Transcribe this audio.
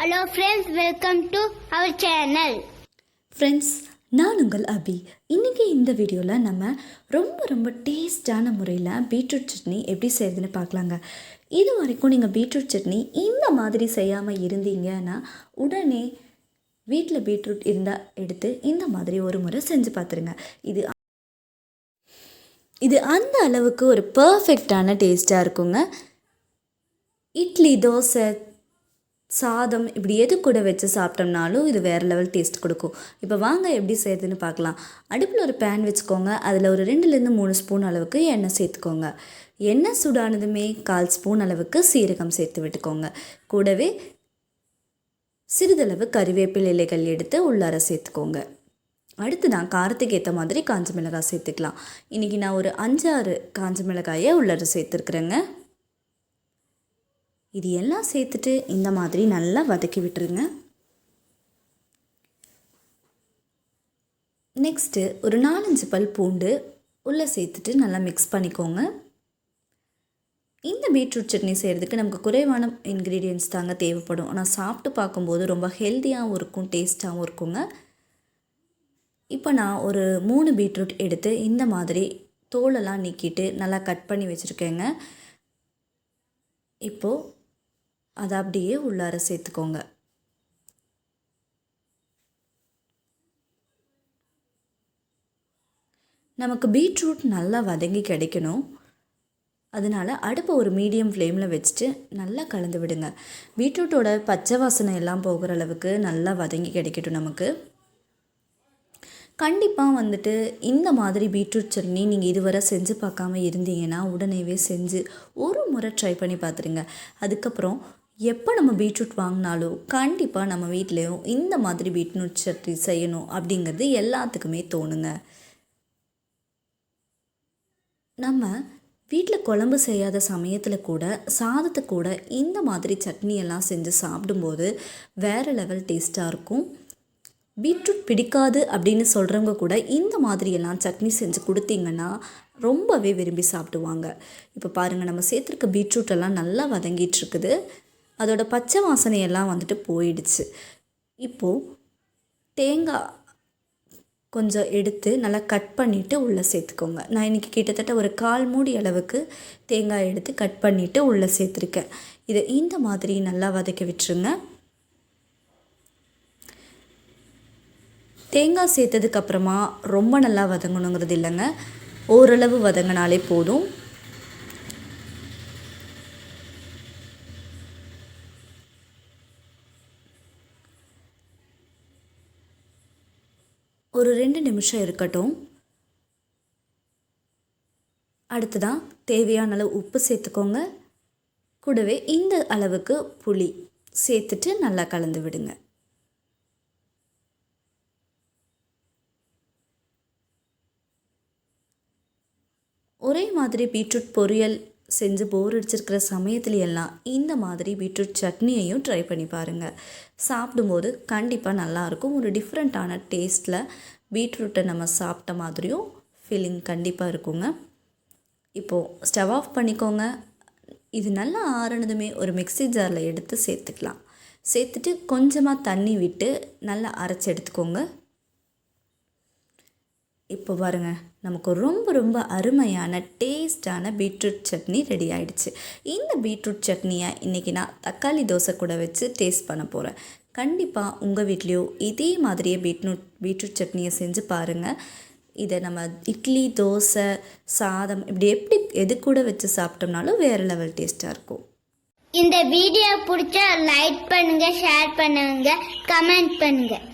Hello friends, welcome to our channel. Friends, நான் உங்கள் அபி. இன்றைக்கி இந்த வீடியோவில் நம்ம ரொம்ப டேஸ்டான முறையில் பீட்ரூட் சட்னி எப்படி செய்யுதுன்னு பார்க்கலாங்க. இது வரைக்கும் நீங்கள் பீட்ரூட் சட்னி இந்த மாதிரி செய்யாமல் இருந்தீங்கன்னா உடனே வீட்டில் பீட்ரூட் இருந்தால் எடுத்து இந்த மாதிரி ஒரு முறை செஞ்சு பார்த்துருங்க. இது அந்த அளவுக்கு ஒரு பர்ஃபெக்டான டேஸ்ட்டாக இருக்குங்க. இட்லி, தோசை, சாதம் இப்படி எது கூட வச்சு சாப்பிட்டோம்னாலும் இது வேறு லெவல் டேஸ்ட் கொடுக்கும். இப்போ வாங்க எப்படி செய்யுதுன்னு பார்க்கலாம். அடுப்பில் ஒரு பேன் வச்சுக்கோங்க. அதில் ஒரு 2-3 ஸ்பூன் அளவுக்கு எண்ணெய் சேர்த்துக்கோங்க. எண்ணெய் சூடானதுமே 1/4 ஸ்பூன் அளவுக்கு சீரகம் சேர்த்து விட்டுக்கோங்க. கூடவே சிறிதளவு கறிவேப்பிலை இலைகள் எடுத்து உள்ளார சேர்த்துக்கோங்க. அடுத்து நான் காரத்துக்கு ஏற்ற மாதிரி காஞ்ச மிளகாய் சேர்த்துக்கலாம். இன்றைக்கி நான் ஒரு 5-6 காஞ்ச மிளகாயை உள்ளார சேர்த்துருக்குறேங்க. இது எல்லாம் சேர்த்துட்டு இந்த மாதிரி நல்லா வதக்கி விட்டுருங்க. நெக்ஸ்ட்டு ஒரு 4-5 பல் பூண்டு உள்ளே சேர்த்துட்டு நல்லா மிக்ஸ் பண்ணிக்கோங்க. இந்த பீட்ரூட் சட்னி செய்கிறதுக்கு நமக்கு குறைவான இன்க்ரீடியன்ட்ஸ் தாங்க தேவைப்படும். ஆனால் சாப்பிட்டு பார்க்கும்போது ரொம்ப ஹெல்த்தியாகவும் இருக்கும், டேஸ்ட்டாகவும் இருக்குங்க. இப்போ நான் ஒரு 3 பீட்ரூட் எடுத்து இந்த மாதிரி தோலெல்லாம் நீக்கிட்டு நல்லா கட் பண்ணி வச்சுருக்கேங்க. இப்போது அதை அப்படியே உள்ளார சேர்த்துக்கோங்க. நமக்கு பீட்ரூட் நல்லா வதங்கி கிடைக்கணும். அதனால் அடுப்பை ஒரு மீடியம் ஃப்ளேமில் வச்சுட்டு நல்லா கலந்து விடுங்க. பீட்ரூட்டோட பச்சை வாசனை எல்லாம் போகிற அளவுக்கு நல்லா வதங்கி கிடைக்கட்டும். நமக்கு கண்டிப்பாக இந்த மாதிரி பீட்ரூட் சட்னி நீங்கள் இதுவரை செஞ்சு பார்க்காம இருந்தீங்கன்னா உடனேவே செஞ்சு ஒரு முறை ட்ரை பண்ணி பார்த்துருங்க. அதுக்கப்புறம் எப்போ நம்ம பீட்ரூட் வாங்கினாலும் கண்டிப்பாக நம்ம வீட்லேயும் இந்த மாதிரி பீட்ரூட் சட்னி செய்யணும் அப்படிங்கிறது எல்லாத்துக்குமே தோணுங்க. நம்ம வீட்டில் குழம்பு செய்யாத சமயத்தில் கூட சாதத்தை கூட இந்த மாதிரி சட்னியெல்லாம் செஞ்சு சாப்பிடும்போது வேறு லெவல் டேஸ்ட்டாக இருக்கும். பீட்ரூட் பிடிக்காது அப்படின்னு சொல்கிறவங்க கூட இந்த மாதிரியெல்லாம் சட்னி செஞ்சு கொடுத்தீங்கன்னா ரொம்பவே விரும்பி சாப்பிடுவாங்க. இப்போ பாருங்கள், நம்ம சேர்த்துருக்க பீட்ரூட்டெல்லாம் நல்லா வதங்கிட்டுருக்குது. அதோட பச்சை வாசனையெல்லாம் போயிடுச்சு. இப்போது தேங்காய் கொஞ்சம் எடுத்து நல்லா கட் பண்ணிவிட்டு உள்ளே சேர்த்துக்கோங்க. நான் இன்றைக்கி கிட்டத்தட்ட ஒரு 1/4 மூடி அளவுக்கு தேங்காய் எடுத்து கட் பண்ணிவிட்டு உள்ளே சேர்த்துருக்கேன். இதை இந்த மாதிரி நல்லா வதக்கி விட்டுருங்க. தேங்காய் சேர்த்ததுக்கப்புறமா ரொம்ப நல்லா வதங்கணுங்கிறது இல்லைங்க, ஓரளவு வதங்கினாலே போதும். ஒரு 2 நிமிஷம் இருக்கட்டும். அடுத்ததான் தேவையான அளவு உப்பு சேர்த்துக்கோங்க. கூடவே இந்த அளவுக்கு புளி சேர்த்துட்டு நல்லா கலந்து விடுங்க. ஒரே மாதிரி பீட்ரூட் பொரியல் செஞ்சு போர் அடிச்சிருக்கிற சமயத்துலையெல்லாம் இந்த மாதிரி பீட்ரூட் சட்னியையும் ட்ரை பண்ணி பாருங்கள். சாப்பிடும்போது கண்டிப்பாக நல்லாயிருக்கும். ஒரு டிஃப்ரெண்ட்டான டேஸ்ட்டில் பீட்ரூட்டை நம்ம சாப்பிட்ட மாதிரியும் ஃபீலிங் கண்டிப்பாக இருக்குங்க. இப்போது ஸ்டவ் ஆஃப் பண்ணிக்கோங்க. இது நல்லா ஆறுனதுமே ஒரு மிக்ஸி ஜாரில் எடுத்து சேர்த்துக்கலாம். சேர்த்துட்டு கொஞ்சமாக தண்ணி விட்டு நல்லா அரைச்சி எடுத்துக்கோங்க. இப்போ பாருங்கள், நமக்கு ரொம்ப அருமையான டேஸ்டான பீட்ரூட் சட்னி ரெடி ஆகிடுச்சு. இந்த பீட்ரூட் சட்னியை இன்றைக்கி நான் தக்காளி தோசை கூட வச்சு டேஸ்ட் பண்ண போகிறேன். கண்டிப்பாக உங்கள் வீட்லேயோ இதே மாதிரியே பீட்ரூட் சட்னியை செஞ்சு பாருங்கள். இதை நம்ம இட்லி, தோசை, சாதம் இப்படி எது கூட வச்சு சாப்பிட்டோம்னாலும் வேறு லெவல் டேஸ்ட்டாக இருக்கும். இந்த வீடியோ பிடிச்சா லைக் பண்ணுங்கள், ஷேர் பண்ணுங்கள், கமெண்ட் பண்ணுங்கள்.